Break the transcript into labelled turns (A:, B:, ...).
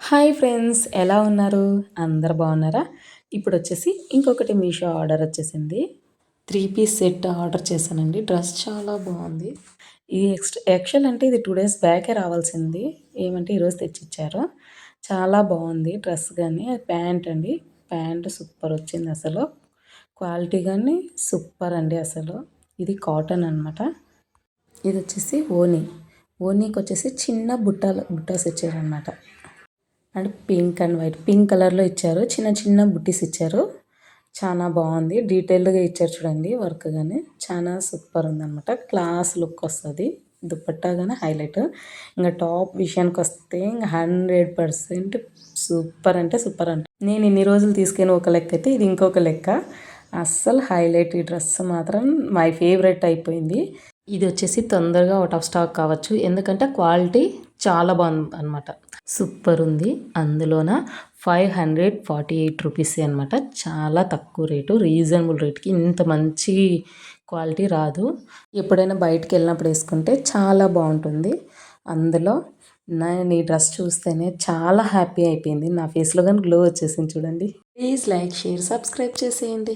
A: Hi friends, ఎలా ఉన్నారు? అందరు బాగున్నారా? ఇప్పుడు వచ్చేసి ఇంకొకటి మీషో ఆర్డర్ వచ్చేసింది. 3 పీస్ సెట్ ఆర్డర్ చేశానండి. డ్రెస్ చాలా బాగుంది. ఇది యాక్చువల్ అంటే ఇది 2 డేస్ బ్యాకే రావాల్సింది. ఏమంటే ఈరోజు తెచ్చిచ్చారు. చాలా బాగుంది డ్రెస్ కానీ. ప్యాంట్ అండి. ప్యాంట్ సూపర్ వచ్చింది అసలు. క్వాలిటీ కానీ సూపర్ అండి అసలు. ఇది కాటన్ అనమాట. ఇది వచ్చేసి ఓనీకి వచ్చేసి చిన్న బుట్టాస్ ఇచ్చారనమాట. And pink and white, pink కలర్లో ఇచ్చారు. చిన్న చిన్న బుట్టీస్ ఇచ్చారు. చాలా బాగుంది. డీటెయిల్డ్గా ఇచ్చారు చూడండి. వర్క్ కానీ చాలా సూపర్ ఉందన్నమాట. క్లాస్ లుక్ వస్తుంది. దుపట్టా కానీ హైలైట్. ఇంకా టాప్ విషయానికి వస్తే ఇంకా 100% సూపర్ అంటే సూపర్ అంట. నేను ఇన్ని రోజులు తీసుకుని ఒక లెక్క అయితే ఇది ఇంకొక లెక్క. అస్సలు హైలైట్. ఈ డ్రెస్ మాత్రం మై ఫేవరెట్ అయిపోయింది. ఇది వచ్చేసి తొందరగా అవుట్ ఆఫ్ స్టాక్ కావచ్చు, ఎందుకంటే క్వాలిటీ చాలా బాగుంది అనమాట. సూపర్ ఉంది. అందులోన 548 రూపీస్ అనమాట. చాలా తక్కువ రేటు, రీజనబుల్ రేట్కి ఇంత మంచి క్వాలిటీ రాదు. ఎప్పుడైనా బయటికి వెళ్ళినప్పుడు వేసుకుంటే చాలా బాగుంటుంది. అందులో నేను ఈ డ్రెస్ చూస్తేనే చాలా హ్యాపీ అయిపోయింది. నా ఫేస్లో కానీ గ్లో వచ్చేసింది చూడండి. ప్లీజ్ లైక్, షేర్, సబ్స్క్రైబ్ చేసేయండి.